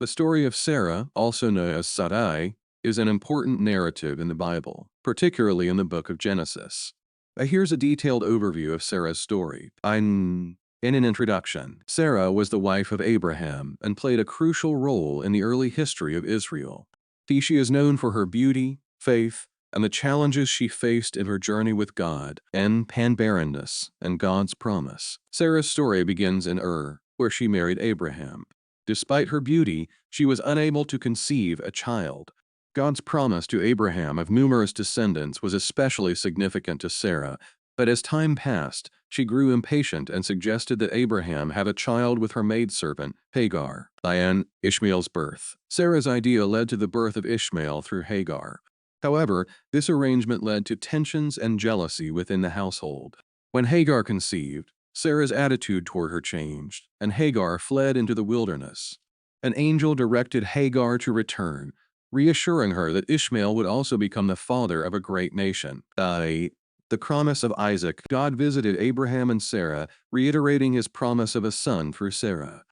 The story of Sarah, also known as Sarai, is an important narrative in the Bible, particularly in the book of Genesis. Here's a detailed overview of Sarah's story. In an introduction, Sarah was the wife of Abraham and played a crucial role in the early history of Israel. She is known for her beauty, faith, and the challenges she faced in her journey with God, and barrenness and God's promise. Sarah's story begins in where she married Abraham. Despite her beauty, she was unable to conceive a child. God's promise to Abraham of numerous descendants was especially significant to Sarah, but as time passed, she grew impatient and suggested that Abraham have a child with her maidservant, Hagar. Ishmael's birth. Sarah's idea led to the birth of Ishmael through Hagar. However, this arrangement led to tensions and jealousy within the household. When Hagar conceived, Sarah's attitude toward her changed, and Hagar fled into the wilderness. An angel directed Hagar to return, reassuring her that Ishmael would also become the father of a great nation. The promise of Isaac. God visited Abraham and Sarah, reiterating his promise of a son through Sarah.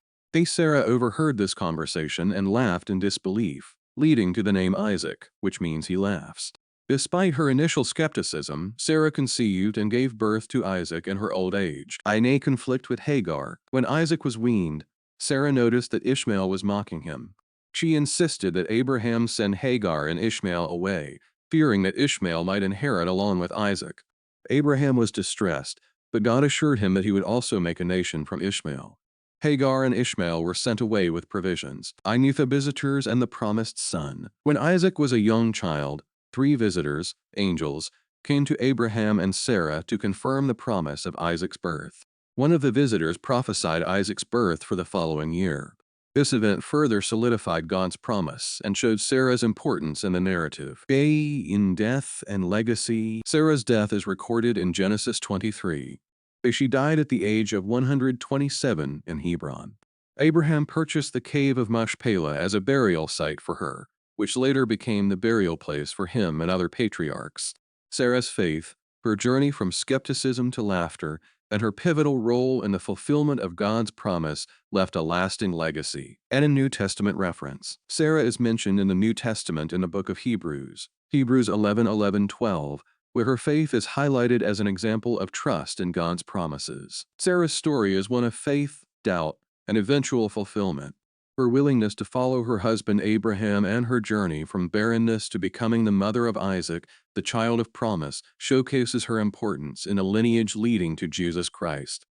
Sarah overheard this conversation and laughed in disbelief, leading to the name Isaac, which means he laughs. Despite her initial skepticism, Sarah conceived and gave birth to Isaac in her old age. In a conflict with Hagar, when Isaac was weaned, Sarah noticed that Ishmael was mocking him. She insisted that Abraham send Hagar and Ishmael away, fearing that Ishmael might inherit along with Isaac. Abraham was distressed, but God assured him that he would also make a nation from Ishmael. Hagar and Ishmael were sent away with provisions, the visitors and the promised son. When Isaac was a young child, 3 visitors, angels, came to Abraham and Sarah to confirm the promise of Isaac's birth. One of the visitors prophesied Isaac's birth for the following year. This event further solidified God's promise and showed Sarah's importance in the narrative. In death and legacy. Sarah's death is recorded in Genesis 23. She died at the age of 127 in Hebron. Abraham purchased the cave of Machpelah as a burial site for her, which later became the burial place for him and other patriarchs. Sarah's faith, her journey from skepticism to laughter, and her pivotal role in the fulfillment of God's promise left a lasting legacy. And a New Testament reference. Sarah is mentioned in the New Testament in the book of Hebrews, Hebrews 11:12, where her faith is highlighted as an example of trust in God's promises. Sarah's story is one of faith, doubt, and eventual fulfillment. Her willingness to follow her husband Abraham and her journey from barrenness to becoming the mother of Isaac, the child of promise, showcases her importance in a lineage leading to Jesus Christ.